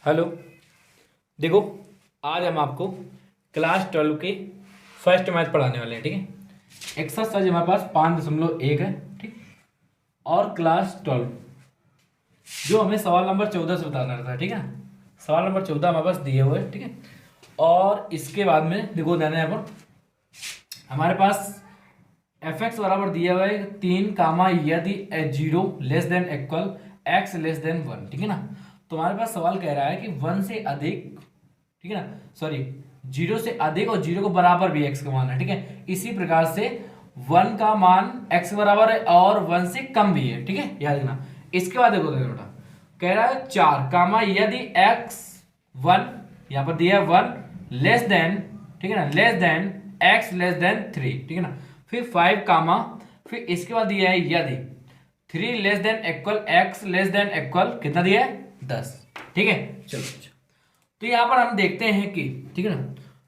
Hello. देखो, आज हम आपको क्लास 12 के फर्स्ट मैथ पढ़ाने वाले हैं। ठीक है, एक्सरसाइज हमारे पास 5.1 है। ठीक, और क्लास 12 जो हमें सवाल नंबर 14 से बताना था। ठीक है, सवाल नंबर 14 हमारे पास दिए हुए हैं। ठीक है, और इसके बाद में देखो देना है यहाँ पर हमारे पास एफ एक्स बराबर दिया हुआ है 3 कामा यदि 0 < x <1। ठीक है ना, तो हमारे पास सवाल कह रहा है कि 1 से अधिक, ठीक है ना, सॉरी 0 से अधिक और 0 को बराबर भी x का मान है। ठीक है, इसी प्रकार से 1 का मान x बराबर है और 1 से कम भी है। ठीक है, याद रखना। इसके बाद देखो बेटा, कह रहा है 4 कामा यदि x 1, यहां पर दिया है 1 लेस देन, ठीक है ना, less than x less than 3। ठीक है ना, फिर 5 कामा, फिर इसके बाद दिया है यदि 3 less than equal x less than equal कितना दिया है 10। ठीक है, चलो तो यहां पर हम देखते हैं कि, ठीक है ना,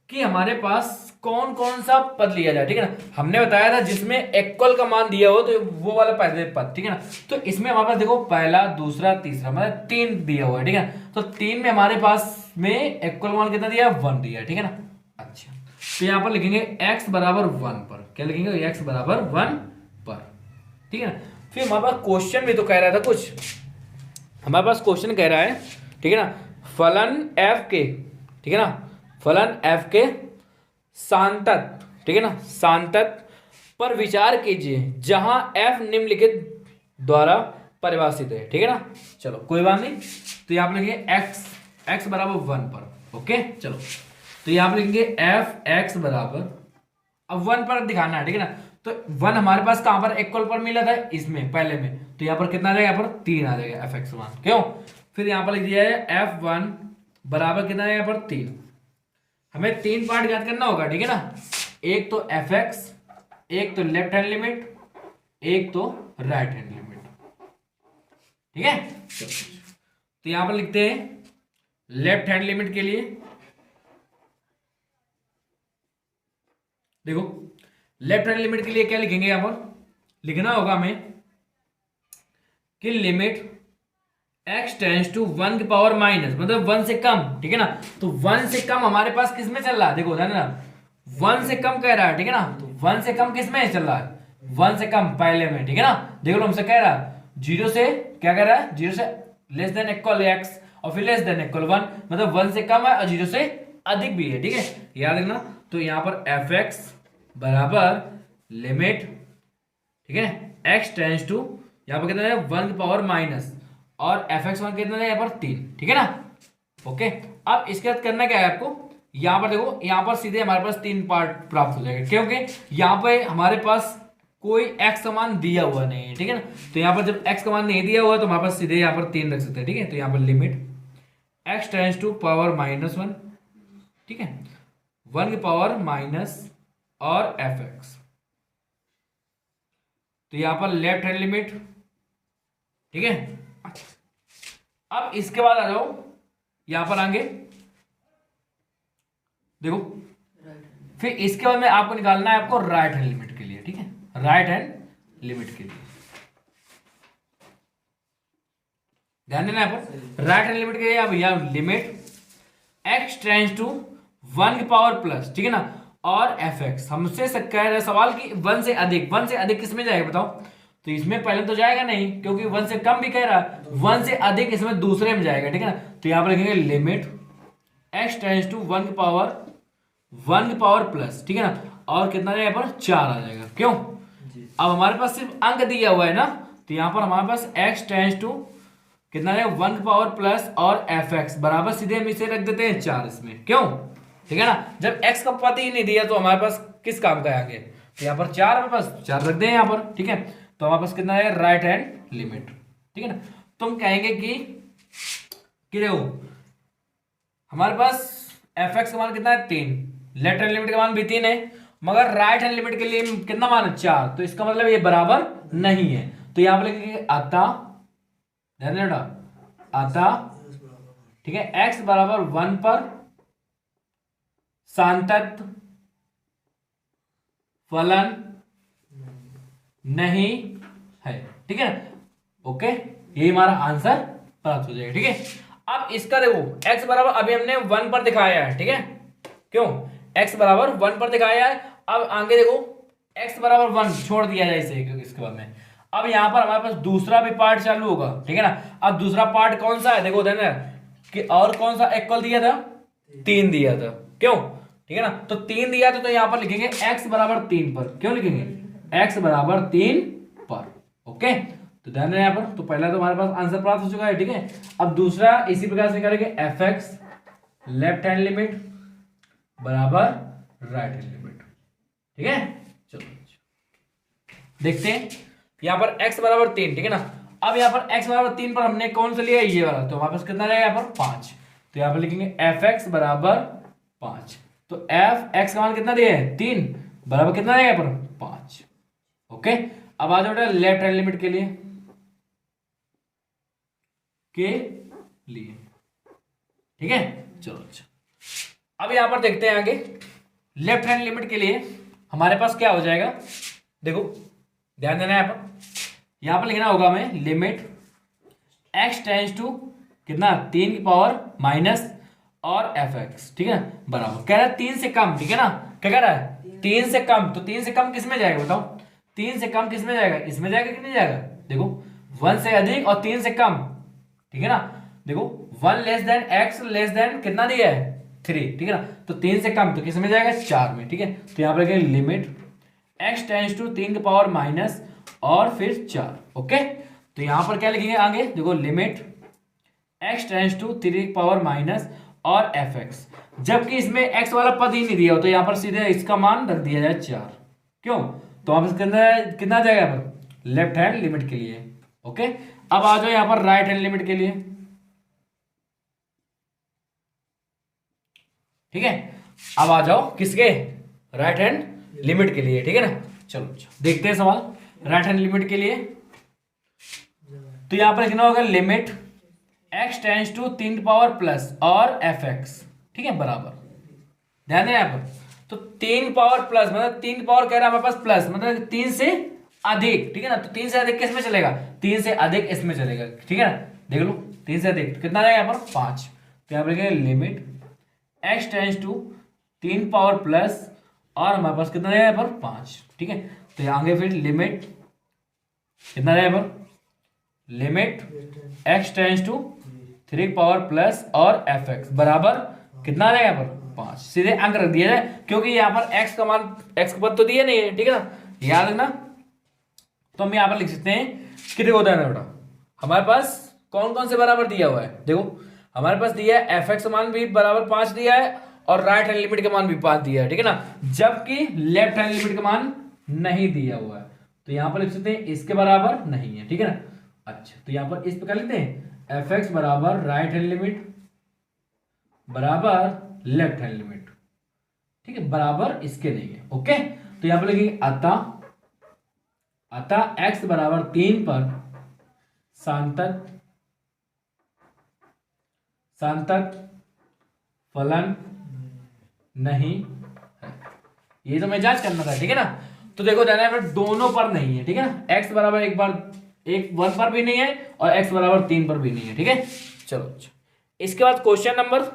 कि हमारे पास कौन कौन सा पद लिया जाए। ठीक है ना, हमने बताया था जिसमें इक्वल का मान दिया हो तो वो वाला पहले पद। ठीक है ना, तो इसमें हमारे पास देखो पहला दूसरा तीसरा मतलब 3 दिया हुआ है। ठीक है, तो 3 में हमारे पास में इक्वल मान कितना दिया, 1 दिया। ठीक है ना, अच्छा तो यहां पर लिखेंगे x बराबर 1 पर, क्या लिखेंगे, x बराबर 1 पर। ठीक है ना, फिर हमारे पास क्वेश्चन भी तो कह रहा था कुछ, हमारे पास क्वेश्चन कह रहा है, ठीक है ना, फलन f के, ठीक है ना, फलन f के सांतत, ठीक है ना, सांतत पर विचार कीजिए जहां f निम्नलिखित द्वारा परिभाषित है। ठीक है ना, चलो कोई बात नहीं, तो यहां पर लिखेंगे x बराबर 1 पर। ओके, चलो तो यहां पर लिखेंगे f(x) बराबर, अब 1 पर दिखाना है। ठीक है ना, तो 1 हमारे पास कहां पर इक्वल पर मिला था, इसमें पहले में, तो यहां पर कितना आ जाएगा, यहाँ पर 3 आ जाएगा f(x) मान। क्यों, फिर यहां पर लिख दिया है f1 बराबर कितना है, यहाँ पर 3। हमें 3 पार्ट याद करना होगा। ठीक है ना, एक तो f(x), एक तो लेफ्ट हैंड लिमिट, एक तो राइट हैंड लिमिट। ठीक है, तो यहां पर लिखते हैं लेफ्ट हैंड लिमिट के लिए, देखो लेफ्ट हैंड लिमिट के लिए क्या लिखेंगे, यहां पर लिखना होगा हमें कि लिमिट x टेंस टू 1 की पावर माइनस, मतलब 1 से कम। ठीक है ना, तो 1 से कम हमारे पास किस में चल रहा है, देखो ध्यान ना, 1 से कम कह रहा है। ठीक है ना, तो 1 से कम किस में चल रहा है, 1 से कम पहले में। ठीक है ना, देखो हमसे कह रहा है 0 से क्या कह रहा है, 0 से लेस देन इक्वल x और फिर लेस देन इक्वल 1, मतलब 1 से कम है और 0 से अधिक भी है। ठीक है, याद रखना। तो यहां पर f(x) बराबर लिमिट, ठीक है, x टेंस टू, यहां पर कितना है 1 की पावर माइनस, और f(x1) कितना है यहाँ पर 3। ठीक है ना, ओके। अब इसके बाद करना क्या है आपको, यहां पर देखो, यहां पर सीधे हमारे पास 3 पार्ट प्राप्त हो जाएगा, क्योंकि यहां पे हमारे पास कोई x का मान दिया हुआ नहीं है। ठीक है ना, तो यहां पर जब x का मान नहीं दिया हुआ है तो हमारे पास सीधे यहां पर 3 रख सकते हैं। ठीक है, तो यहां पर limit x tends to power -1, ठीक है, 1 की पावर माइनस और f(x), तो यहां पर लेफ्ट हैंड लिमिट। ठीक है, अब इसके बाद आ जाओ यहां पर आगे, देखो फिर इसके बाद में आपको निकालना है आपको राइट हैंड लिमिट के लिए। ठीक है, राइट हैंड लिमिट के लिए ध्यान देना यहाँ पर, राइट हैंड लिमिट के लिए अब यहां लिमिट x टेंस टू 1 की पावर प्लस, ठीक है ना, और f(x) हमसे कह रहा है सवाल कि 1 से अधिक, 1 से अधिक किसमें जाएगा बताओ, तो इसमें पहले तो जाएगा नहीं क्योंकि 1 से कम भी कह रहा है, 1 से अधिक इसमें दूसरे में जाएगा। ठीक है ना, तो यहां पर लिखेंगे लिमिट x टेंस टू 1 की पावर प्लस, ठीक है ना, और कितना जाएगा यहाँ पर 4 आ जाएगा। क्यों, अब हमारे पास सिर्फ अंक दिया हुआ है ना, तो यहां पर हमारे पास x टेंस टू कितना है 1 की पावर प्लस और f(x) बराबर, सीधे हम इसे रख देते हैं 4 इसमें। क्यों, ठीक है ना, जब x का पद ही नहीं दिया तो हमारे पास किस काम का आगे, तो यहाँ पर 4 हमारे पास 4 रख दें यहाँ पर। ठीक है, तो हमारे पास कितना है राइट हैंड लिमिट। ठीक है ना, तुम कहेंगे कि देखो हमारे पास f(x) का मान कितना है 3, लेफ्ट हैंड लिमिट का मान भी 3 है, मगर राइट हैंड लिमिट के लिए कितना मान है 4, तो इसका मतलब ये बराबर नहीं है। तो यहां पर लिखेंगे अतः, ध्यान देना अतः, ठीक है, x बराबर 1 पर सांतत फलन नहीं है। ठीक है ना, ओके, यही हमारा आंसर प्राप्त हो जाएगा। ठीक है, अब इसका देखो x बराबर अभी हमने 1 पर दिखाया है, ठीक है, क्यों x बराबर 1 पर दिखाया है। अब आगे देखो x बराबर 1 छोड़ दिया जाए इसे, क्योंकि इसके बाद में अब यहाँ पर हमारे पास दूसरा भी पार्ट चालू होगा, ठीक है ना। अब दूसरा पार्ट कौन सा है, देखो देना कि और कौन सा इक्वल दिया था, 3 दिया था, क्यों, ठीक है ना। तो 3 दिया था तो यहाँ पर लिखेंगे x बराबर 3 पर, क्यों लिखेंगे x बराबर 3 पर, ओके। तो ध्यान देना यहाँ पर, तो पहला तो हमारे पास आंसर प्राप्त हो चुका है, ठीक है। अब दूसरा इसी प्रकार से निकालेंगे fx लेफ्ट हैंड लिमिट बराबर राइट हैंड लिमिट, ठीक है। चलो देखते हैं यहाँ पर x बराबर 3, ठीक है ना। अब यहाँ पर x बराबर 3 पर हमने कौन सा लिया, ये वाला, तो हमारे पास कितना रहेगा यहाँ पर 5। तो यहाँ पर लिखेंगे fx बराबर 5, तो fx का मान कितना दिया है 3 बराबर कितना रहेगा यहाँ पर 5, ओके। अब आ जाओ बेटा लेफ्ट हैंड लिमिट के लिए ठीक है। चलो अच्छा, अब यहां पर देखते हैं आगे लेफ्ट हैंड लिमिट के लिए हमारे पास क्या हो जाएगा, देखो ध्यान देना है यहां पर लिखना होगा हमें लिमिट x टेंस टू कितना 3 की पावर माइनस और fx, ठीक है, बराबर कह रहा है 3 से कम, ठीक है ना। क्या कह रहा है 3 से कम, तो 3 से कम किस में जाएगा बताओ, 3 से कम किस में जाएगा, इसमें जाएगा कि नहीं जाएगा, देखो 1 से अधिक और 3 से कम, ठीक है ना। देखो 1 less than x less than कितना दिया है 3, ठीक है ना। तो 3 से कम तो किस में जाएगा 4 में, ठीक है। तो यहाँ पर लिखेंगे लिमिट x टेंस टू 3 की पावर माइनस और फिर 4, ओके। तो यहाँ पर क्या लिखेंगे आगे, देखो लिमिट x टेंस टू 3 की पावर माइनस और fx, जबकि इसमें x वाला पद ही नहीं दिया हो तो यहाँ पर सीधे इसका मान रख दिया जाए 4, क्यों, तो वापस कितना जाएगा यहाँ पर लेफ्ट हैंड लिमिट के लिए, ओके। अब आ जाओ यहां पर राइट हैंड लिमिट के लिए, ठीक है। अब आ जाओ किसके, राइट हैंड लिमिट के लिए, ठीक है ना। चलो देखते हैं सवाल राइट हैंड लिमिट के लिए। तो यहां पर लिखना होगा लिमिट x टेंस टू 3 की पावर प्लस और fx, ठीक है, बराबर ध्यान देना यहां पर, तो 3 पावर प्लस मतलब 3 पावर कह रहा है हमारे पास प्लस मतलब 3 से अधिक, ठीक है ना। तो 3 से अधिक किस में चलेगा, 3 से अधिक इसमें चलेगा, ठीक है ना। देख लो 3 से अधिक तो कितना आएगा यहाँ पर 5। तो यहाँ पर लिखेंगे limit x tends to 3 power plus और हमारे पास कितना रहेगा यहाँ पर 5, ठीक है। तो यहाँ आगे फिर लिमिट कितना रहेगा यहाँ पर limit x tends to 3 power plus और fx बराबर कितना रहेगा यहाँ पर 5, सीधे अंक रख दिया जाए क्योंकि यहाँ पर x का मान x का पद तो दिया नहीं है, ठीक है ना, याद रखना। तो हम यहाँ पर लिख सकते हैं कि देखो होता है ना बेटा हमारे पास कौन कौन से बराबर दिया हुआ है, देखो हमारे पास दिया है fx का मान भी बराबर 5 दिया है और राइट हैंड लिमिट का मान भी 5 दिया है, ठीक है ना, जबकि लेफ्ट हैंड लिमिट का मान नहीं दिया हुआ है। तो यहाँ पर लिख सकते हैं इसके बराबर नहीं है, ठीक है ना। अच्छा तो यहाँ पर इस प्रकार लिखते हैं fx बराबर राइट हैंड लिमिट बराबर लेफ्ट हैंड लिमिट, ठीक है, बराबर इसके नहीं है, ओके। तो यहाँ पर लिखेंगे अतः x बराबर 3 पर सांतक फलन नहीं है, ये तो मैं जांच करना था, ठीक है ना। तो देखो जाना है दोनों पर नहीं है, ठीक है ना, x बराबर एक 1 पर भी नहीं है और x बराबर 3 पर भी नहीं है, ठीक है। चलो इसके बाद क्वेश्चन नंबर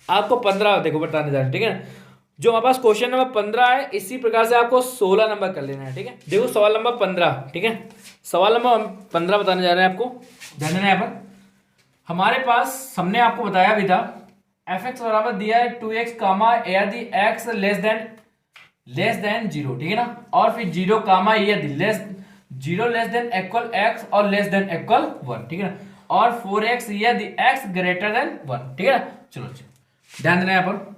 आपको 15 देखो बताने जा रहे हैं, ठीक है। जो हमारे पास क्वेश्चन नंबर 15 है इसी प्रकार से आपको 16 नंबर कर लेना है, ठीक है। देखो सवाल नंबर 15, ठीक है, सवाल नंबर 15 बताने जा रहे हैं आपको, ध्यान देना यहाँ पर। हमारे पास हमने आपको बताया भी था fx बराबर दिया है 2x कामा यदि x लेस देन 0, ठीक है ना, और फिर 0 कामा यदि 0 लेस देन इक्वल x और लेस देन इक्वल 1, ठीक है ना, और 4x यदि x ग्रेटर देन 1, ठीक है ना। चलो ध्यान देना यहाँ पर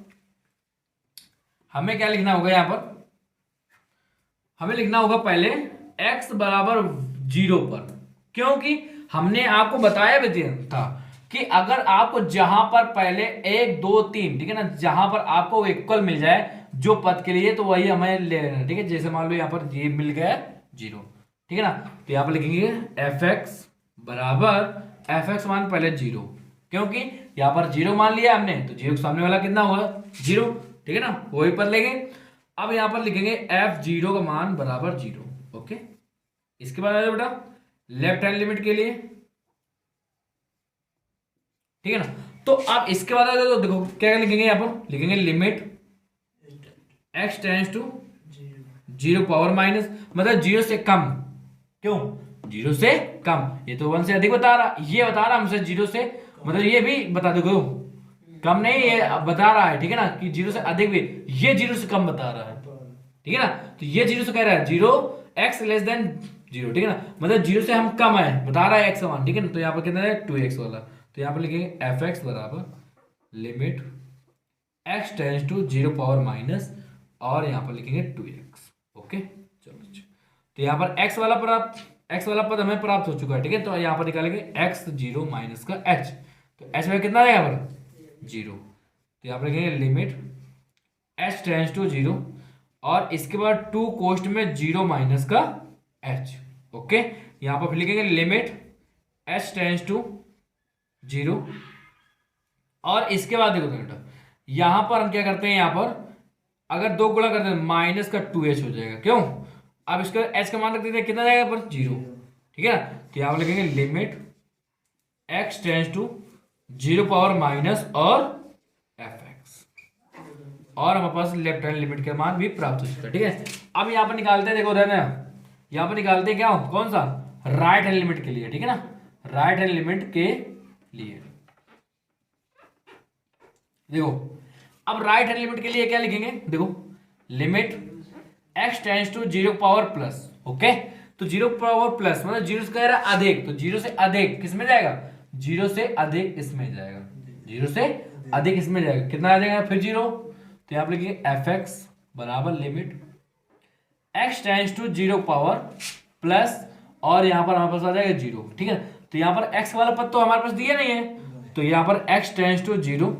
हमें क्या लिखना होगा, यहाँ पर हमें लिखना होगा पहले x बराबर 0 पर, क्योंकि हमने आपको बताया भी था कि अगर आपको जहां पर पहले 1 2 3, ठीक है ना, जहां पर आपको इक्वल मिल जाए जो पद के लिए तो वही हमें ले लेना है, ठीक है। जैसे मान लो यहाँ पर ये मिल गया 0, ठीक है ना, तो यहाँ पर लिखेंगे fx बराबर fx मान पहले 0, क्योंकि यहाँ पर 0 मान लिया हमने तो 0 के सामने वाला कितना होगा 0, ठीक है ना, वही पर लेंगे। अब यहां पर लिखेंगे f0 का मान बराबर 0, ओके। इसके बाद बेटा लेफ्ट हैंड लिमिट के लिए ठीक है ना। तो आप इसके बाद तो देखो क्या लिखेंगे, यहाँ पर लिखेंगे limit x tends to 0 power minus, मतलब 0 से कम। क्यों 0 से कम, ये तो 1 से अधिक बता रहा, ये बता रहा हमसे 0 से, मतलब ये भी बता दो कम नहीं, ये बता रहा है, ठीक है ना, कि 0 से अधिक भी, ये 0 से कम बता रहा है, ठीक है ना। तो ये 0 से कह रहा है 0 x लेस देन 0, ठीक है ना, मतलब 0 से हम कम है, बता रहा है x समान, ठीक है ना। तो यहाँ पर कितना है 2x वाला, तो यहाँ पर लिखेंगे fx बराबर limit x tends to 0 power minus, और यहाँ पर लिखेंगे 2x। ओके चलो, तो यहाँ पर x वाला पद हमें प्राप्त हो चुका है, ठीक है। तो यहाँ पर निकालेंगे x 0 माइनस का h, तो h में कितना है यहाँ पर 0, तो यहाँ पर लिखेंगे लिमिट h टेंड्स टू 0, और इसके बाद 2 कोष्ट में 0 माइनस का h। ओके, यहाँ पर फिर लिखेंगे लिमिट h टेंड्स टू 0, और इसके बाद देखो बेटा यहाँ पर हम क्या करते हैं, यहाँ पर अगर 2 गुणा करते हैं माइनस का 2h हो जाएगा, क्यों, अब इसका h का मान रख देते हैं, कितना जाएगा पर 0, ठीक है ना। तो यहाँ पर लिखेंगे limit x tends to 0 power minus और fx, और हमारे पास लेफ्ट हैंड लिमिट का मान भी प्राप्त हो चुका है, ठीक है। अब यहाँ पर निकालते हैं, देखो रहना यहाँ पर निकालते हैं क्या, कौन सा, राइट हैंड लिमिट के लिए, ठीक है ना, राइट हैंड लिमिट के लिए। देखो अब राइट हैंड लिमिट के लिए क्या लिखेंगे, देखो limit x tends to 0 power plus, okay, तो 0 पावर प्लस मतलब 0 से कह रहा है अधिक, तो 0 से अधिक किस में जाएगा, 0 से अधिक इसमें जाएगा, 0 से अधिक इसमें जाएगा, कितना आ जाएगा फिर 0, तो यहाँ पर लिखिए fx बराबर limit x tends to 0 power plus, और यहाँ पर हमारे पास आ जाएगा 0, ठीक है। तो यहाँ पर x वाला पद तो हमारे पास दिया नहीं है, तो यहाँ पर x टेंड्स टू 0,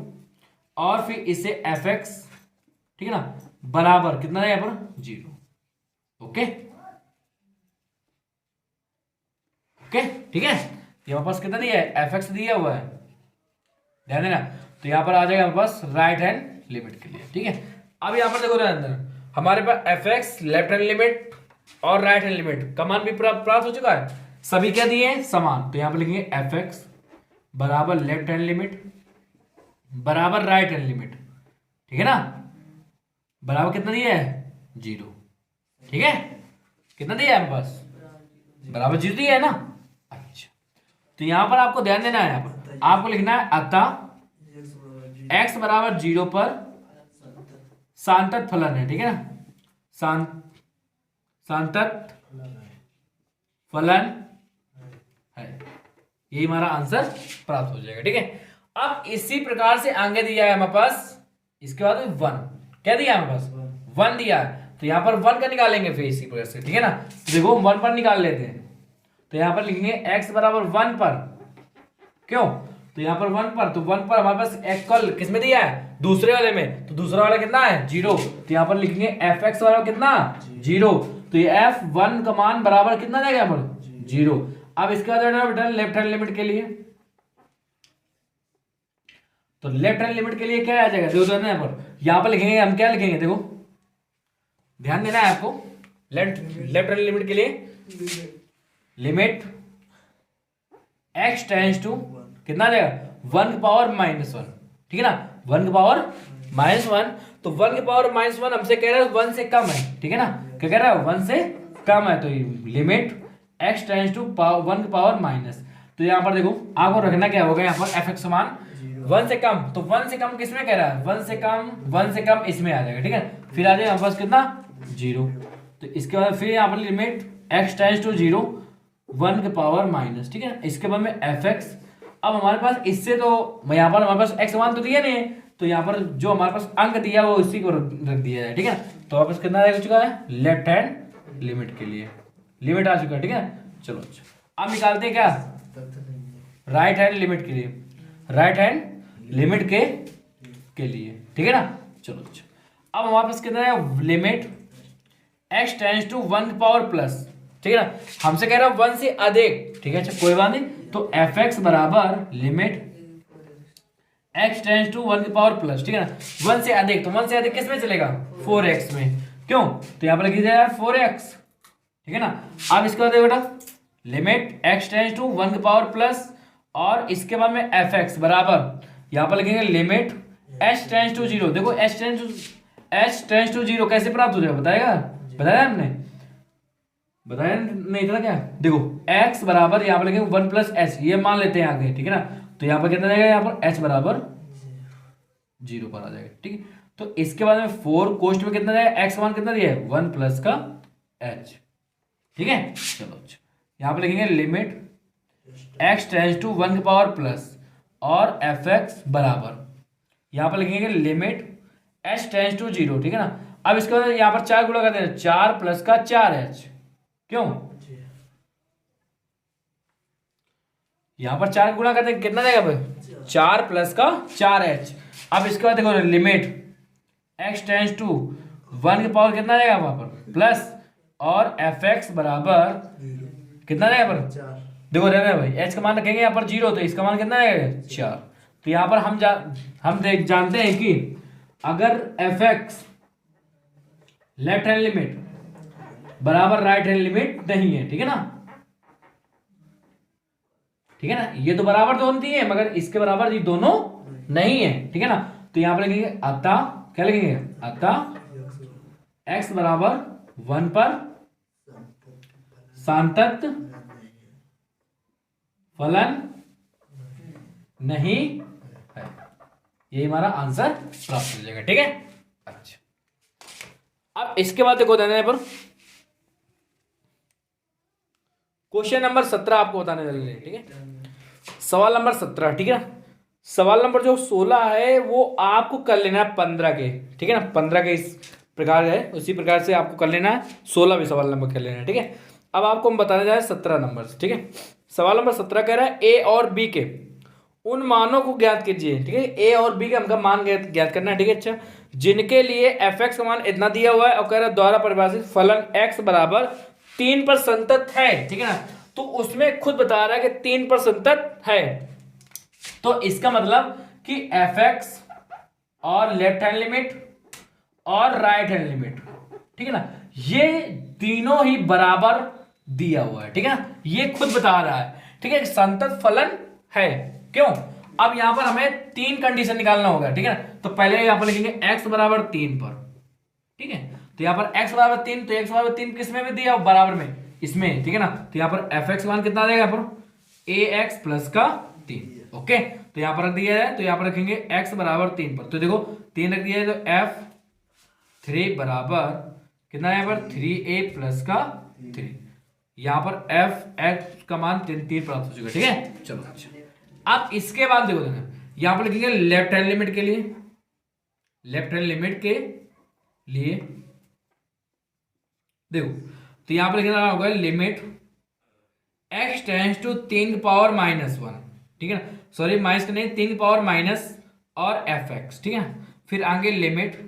और फिर इसे fx, ठीक है ना, बराबर कितना है यहाँ पर 0। ओके ओके, ठीक है, यहाँ पास कितना दिया है, fx दिया हुआ है, ध्यान देना। तो यहाँ पर आ जाएगा हमारे पास राइट हैंड लिमिट के लिए, ठीक है। अब यहाँ पर देखो अंदर हमारे पास fx लेफ्ट हैंड लिमिट और राइट हैंड लिमिट का मान भी प्राप्त हो चुका है, सभी क्या दिए हैं समान, तो यहाँ पर लिखेंगे fx बराबर लेफ्ट हैंड लिमिट बराबर राइट हैंड लिमिट, ठीक है ना, बराबर कितना दिया है 0, ठीक है, कितना दिया है हमारे पास, बराबर 0 दिया है ना। अच्छा, तो यहां पर आपको ध्यान देना है, यहाँ पर आपको लिखना है अतः x बराबर 0 पर सांतत फलन है, ठीक है ना, सांतत फलन है, यही हमारा आंसर प्राप्त हो जाएगा, ठीक है। अब इसी प्रकार से आगे दिया है हमारे पास, इसके बाद 1 क्या दिया है हमारे पास 1 दिया है, तो यहाँ पर 1 का निकालेंगे फिर इसी प्रकार से, ठीक है ना। तो देखो 1 पर निकाल लेते हैं, तो यहाँ पर लिखेंगे x बराबर 1 पर, क्यों, तो यहाँ पर 1 पर, तो 1 पर हमारे पास x कल किस में दिया है, दूसरे वाले में, तो दूसरा वाला कितना है 0, तो यहाँ पर लिखेंगे fx वाला कितना 0, तो ये f1 का मान बराबर कितना जाएगा यहाँ पर 0। अब इसके बाद बेटा लेफ्ट हैंड लिमिट के लिए, तो लेफ्ट हैंड लिमिट के लिए क्या आ जाएगा, देखो यहाँ पर लिखेंगे हम, क्या लिखेंगे देखो ध्यान देना है आपको, लेफ्ट हैंड लिमिट के लिए लिमिट x टेंड्स टू कितना आ जाएगा 1 की पावर -1, ठीक है ना, 1 की पावर -1, तो 1 की पावर -1 हमसे कह रहा है 1 से कम है, ठीक है ना, क्या कह रहा है 1 से कम है, तो लिमिट x टेंड्स टू 1 की पावर माइनस, तो यहाँ पर देखो आपको रखना क्या होगा, यहाँ पर fx समान 1 से कम, तो 1 से कम किसमें कह रहा है 1 से कम इसमें आ जाएगा, ठीक है, फिर आ जाएगा हमारे पास कितना 0, तो इसके बाद फिर यहाँ पर लिमिट x टेंड्स टू 0 1 के पावर माइनस, ठीक है, इसके बाद में fx, अब हमारे पास इससे तो यहाँ पर हमारे पास x मान तो दिया नहीं है, तो यहाँ पर जो हमारे पास अंक दिया वो इसी को रख दिया है, ठीक है, तो वापस कितना आ चुका है लेफ्ट हैंड लिमिट के लिए लिमिट आ चुका है, ठीक है। चलो अच्छा, अब निकालते हैं क्या राइट हैंड लिमिट के लिए, राइट हैंड लिमिट के लिए, ठीक है ना। चलो अच्छा, अब हमारे पास कितना है लिमिट x टेंड्स टू 1 की पावर प्लस, ठीक है ना, हमसे कह रहा है 1 से अधिक, ठीक है, अच्छा कोई बात नहीं, तो fx बराबर लिमिट x टेंड्स टू 1 की पावर प्लस, ठीक है ना, 1 से अधिक, तो 1 से अधिक किस में चलेगा 4x में, क्यों, तो यहाँ पर लिख दिया 4x, ठीक है ना। अब इसके बाद बेटा लिमिट x टेंड्स टू 1 की पावर प्लस, और इसके बाद में एफ एक्स बराबर यहाँ पर लिखेंगे limit h tends to zero. देखो एच टेंस टू जीरो कैसे प्राप्त हो जाएगा बताएगा, बताया हमने, बताया नहीं था क्या। देखो x बराबर यहाँ पर लिखेंगे 1 + h, ये मान लेते हैं आगे, ठीक है ना। तो यहाँ पर कितना जाएगा, यहाँ पर h बराबर 0 पर आ जाएगा, ठीक है। तो इसके बाद में 4 कोष्ट में कितना जाएगा, x मान कितना दिया है 1 + का h, ठीक है। चलो अच्छा यहाँ पर लिखेंगे लिमिट x टेंस टू 1 की पावर प्लस और एफ एक्स बराबर यहाँ पर लिखेंगे लिमिट h टेंस टू 0, ठीक है ना। अब इसके बाद यहाँ पर 4 गुणा कर देना, 4 + का 4h, क्यों यहां पर 4 गुणा करते कितना जाएगा भाई 4 + का 4h। अब इसके बाद देखो लिमिट x टेंस टू 1 की पावर कितना जाएगा वहां पर प्लस और एफ एक्स बराबर कितना जाएगा पर देखो रहना भाई h का मान रखेंगे यहाँ पर 0, तो इसका मान कितना आएगा 4। तो यहाँ पर हम जानते हैं कि अगर F x left hand limit बराबर राइट हैंड लिमिट नहीं है, ठीक है ना, ठीक है ना। ये तो बराबर तो होती है मगर इसके बराबर ये दोनों नहीं है, ठीक है ना। तो यहां पर लिखेंगे अतः क्या लिखेंगे, अतः x बराबर 1 पर सांतत्य फलन नहीं है। ये हमारा आंसर प्राप्त हो जाएगा, ठीक है। अच्छा अब इसके बाद देखो देने पर क्वेश्चन नंबर 17 आपको बताने वाले हैं, ठीक है। सवाल नंबर 17, ठीक है। सवाल नंबर जो 16 है वो आपको कर लेना है 15 के, ठीक है ना। 15 के इस प्रकार है, उसी प्रकार से आपको कर लेना है 16 भी सवाल नंबर कर लेना है, ठीक है। अब आपको हम बताने जाए 17 नंबर, ठीक है। सवाल नंबर 17 कह रहा है ए और बी के उन मानों को ज्ञात कीजिए, ठीक है। ए और बी का हमका मान ज्ञात करना है, ठीक है। अच्छा जिनके लिए एफ एक्स का मान इतना दिया हुआ है और कह रहा है द्वारा परिभाषित फलन एक्स बराबर 3 पर संतत है, ठीक है ना। तो उसमें खुद बता रहा है कि 3 पर संतत है, तो इसका मतलब कि एफ एक्स और लेफ्ट हैंड लिमिट और राइट हैंड लिमिट, ठीक है ना, ये तीनों ही बराबर दिया हुआ है, ठीक है ना। ये खुद बता रहा है, ठीक है, संतत फलन है। क्यों, अब यहां पर हमें 3 कंडीशन निकालना होगा, ठीक है ना। तो पहले यहां पर लिखेंगे x बराबर 3 पर, ठीक है। तो यहां पर x बराबर 3, तो x बराबर 3 किस में भी दिया बराबर में इसमें, ठीक है ना। तो यहां पर एफ एक्स मान कितना आ जाएगा, यहाँ पर ax प्लस का 3, ओके। तो यहां पर रख दिया है, तो यहां पर रखेंगे x बराबर 3 पर, तो देखो 3 रख दिया है, तो f3 बराबर कितना है, यहाँ पर 3a प्लस का 3। यहां पर एफ एक्स का मान 3 प्राप्त हो चुका, ठीक है। चलो अच्छा अब इसके बाद देखो यहां पर लिखेंगे लेफ्ट हैंड लिमिट के लिए, लेफ्ट हैंड लिमिट के लिए देखो, तो यहां पर लिखना होगा लिमिट x टेंस टू 3 की पावर -1, ठीक है ना, सॉरी माइनस नहीं 3 की पावर माइनस और एफ एक्स, ठीक है। फिर आगे लिमिट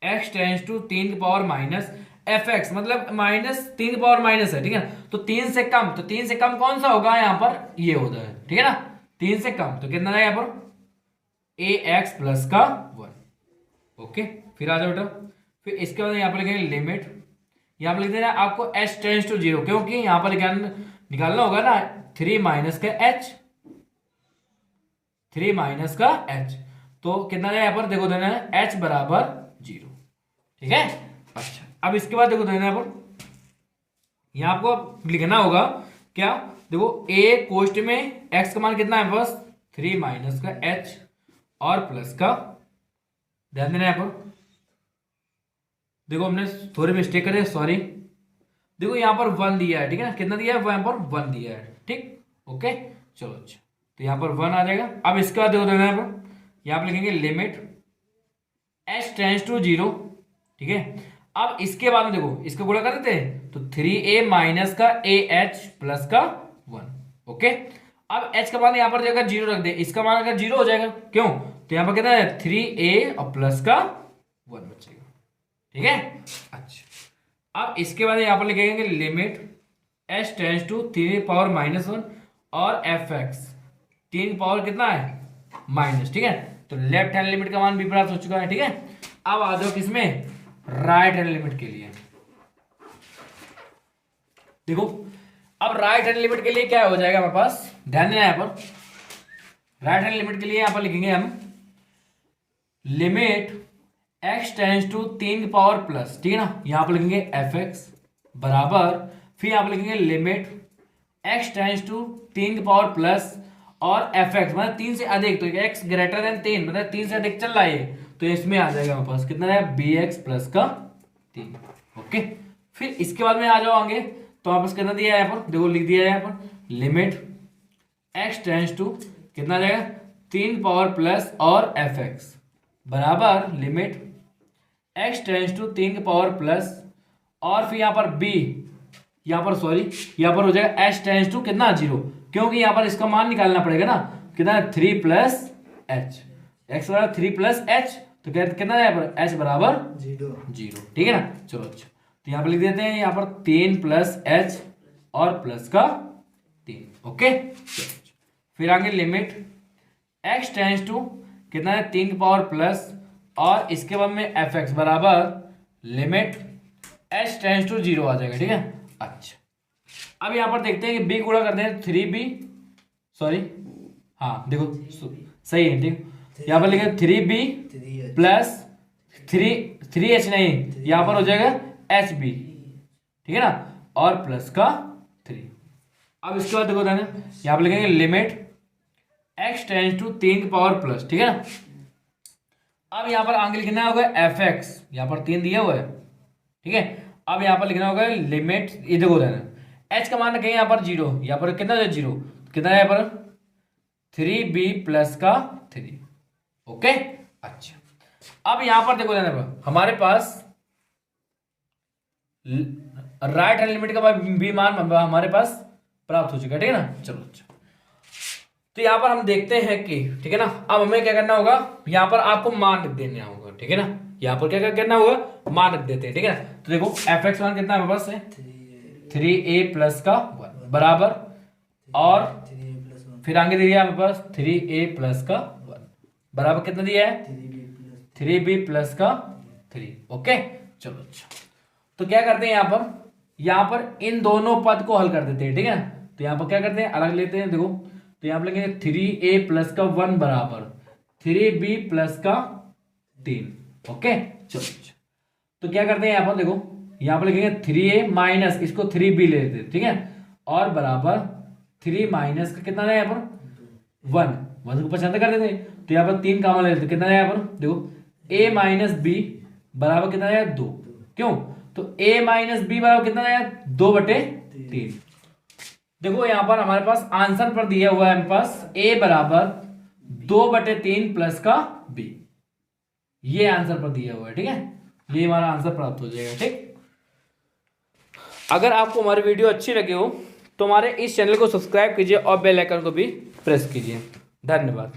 x टेंस टू 3 की पावर माइनस एफ एक्स, मतलब -3 की पावर माइनस है, ठीक है। तो 3 से कम, तो 3 से कम कौन सा होगा यहाँ पर, ये होता है, ठीक है ना। 3 से कम तो कितना है यहाँ पर ax प्लस का 1, ओके। फिर आ जाओ बेटा, फिर इसके बाद यहाँ पर लिखेंगे लिमिट, यहाँ पर लिख देना आपको h टेंस टू 0, क्योंकि यहाँ पर निकालना होगा ना 3 माइनस का h, 3 माइनस का h, तो कितना है यहाँ पर देखो देना है h बराबर 0, ठीक है। अच्छा अब इसके बाद देखो देना यहाँ पर, यहाँ आपको लिखना होगा क्या, देखो a कोष्ट में x का मान कितना है बस 3 माइनस का h और प्लस का, ध्यान देना यहाँ पर, देखो हमने थोड़ी मिस्टेक करे, सॉरी। देखो यहाँ पर 1 दिया है, ठीक है ना, कितना दिया है यहाँ पर 1 दिया है, ठीक, ओके। चलो अच्छा तो यहाँ पर 1 आ जाएगा। अब इसके बाद देखो देना यहाँ पर लिखेंगे लिमिट h टेंस टू 0, ठीक है। अब इसके बाद में देखो इसका गुणा कर देते हैं, तो 3a माइनस का ah प्लस का 1, ओके। अब h का मान यहाँ पर जगह 0 रख दे, इसका मान अगर 0 हो जाएगा, क्यों, तो यहाँ पर कितना है 3a और प्लस का 1 बचेगा, ठीक है। अच्छा अब इसके बाद यहाँ पर लिखेंगे limit h tends to 3 power -1 और एफ एक्स 3 पावर कितना है माइनस, ठीक है। तो लेफ्ट हैंड लिमिट का मान भी प्राप्त हो चुका है, ठीक है। अब आ जाओ किसमें, राइट हैंड लिमिट के लिए। देखो अब राइट हैंड लिमिट के लिए क्या हो जाएगा हमारे पास, ध्यान देना यहाँ पर, राइट हैंड लिमिट के लिए यहाँ पर लिखेंगे हम लिमिट x टेंस टू 3 की पावर प्लस, ठीक है ना, यहाँ पर लिखेंगे fx बराबर, फिर यहाँ पर लिखेंगे लिमिट x टेंस टू 3 की पावर प्लस और fx मतलब 3 से अधिक, तो x ग्रेटर देन 3 मतलब 3 से अधिक चल रहा है, तो इसमें आ जाएगा हमारे पास कितना है bx प्लस का 3। ओके, फिर इसके बाद में आ जाओ आगे, तो हमारे पास कितना दिया है यहाँ पर, देखो लिख दिया है यहाँ पर लिमिट x टेंस टू कितना आ जाएगा 3 पावर प्लस और fx बराबर लिमिट x टेंस टू 3 की पावर प्लस और फिर यहाँ पर b, यहाँ पर सॉरी यहाँ पर हो जाएगा h टेंस टू कितना 0, क्योंकि यहाँ पर इसका मान निकालना पड़ेगा ना, कितना 3 प्लस h, x बराबर 3 प्लस h, तो कितना है यहाँ पर h बराबर 0, ठीक है ना। चलो अच्छा, तो यहाँ पर लिख देते हैं यहाँ पर 3 प्लस h और प्लस का 3। ओके, फिर आगे लिमिट x टेंस टू कितना है 3 की पावर प्लस और इसके बाद में fx बराबर लिमिट h टेंस टू 0 आ जाएगा, ठीक है। अच्छा, अब यहाँ पर देखते हैं कि b गुणा करते हैं 3b, सॉरी हाँ देखो सही है, ठीक, यहाँ पर लिखे 3b प्लस 3h नहीं, यहाँ पर हो जाएगा hb, ठीक है ना, और प्लस का 3। अब इसके बाद देखो ना, यहाँ पर लिखेंगे लिमिट x टेंस टू 3 की पावर प्लस, ठीक है ना। अब यहाँ पर आगे लिखना होगा fx, यहाँ पर 3 दिया हुआ है, ठीक है। अब यहाँ पर लिखना होगा लिमिट, ये देखो ना h का मान रखेंगे यहाँ पर 0, यहाँ पर कितना है 0, कितना है यहाँ पर 3b प्लस का 3। ओके, अच्छा, अब यहाँ पर देखो ना हमारे पास राइट हैंड लिमिट का b मान हमारे पास प्राप्त हो चुका है, ठीक है ना। चलो अच्छा, तो यहाँ पर हम देखते हैं कि ठीक है ना, अब हमें क्या करना होगा, यहाँ पर आपको मान रख देना होगा, ठीक है ना, यहाँ पर क्या करना होगा, मान रख देते हैं, ठीक है ना। तो देखो fx मान कितना है हमारे पास है 3a प्लस का 1 बराबर, और फिर आगे दिया हमारे पास 3a प्लस का 1 बराबर कितना दिया है 3b प्लस का 3। ओके, चलो अच्छा, तो क्या करते हैं यहाँ पर इन दोनों पद को हल कर देते हैं, ठीक है ना। तो यहाँ पर क्या करते हैं, अलग लेते हैं, देखो तो यहाँ पर लेंगे 3a प्लस का 1 बराबर 3b प्लस का 3। ओके, चलो तो क्या करते हैं यहाँ पर, देखो यहाँ पर लिखेंगे 3a माइनस इसको 3b ले लेते हैं, ठीक है, और बराबर 3 माइनस का कितना है यहाँ पर 1 को पसंद कर देते हैं, तो यहाँ पर 3 कामन ले लेते हैं, कितना है यहाँ पर देखो a माइनस b बराबर कितना है 2, क्यों, तो a माइनस b बराबर कितना है 2/3। देखो यहाँ पर हमारे पास आंसर पर दिया हुआ है हमारे पास a बराबर 2/3 प्लस का b, ये आंसर पर दिया हुआ है, ठीक है, ये हमारा आंसर प्राप्त हो जाएगा, ठीक। अगर आपको हमारी वीडियो अच्छी लगी हो तो हमारे इस चैनल को सब्सक्राइब कीजिए और बेल आइकन को भी प्रेस कीजिए। धन्यवाद।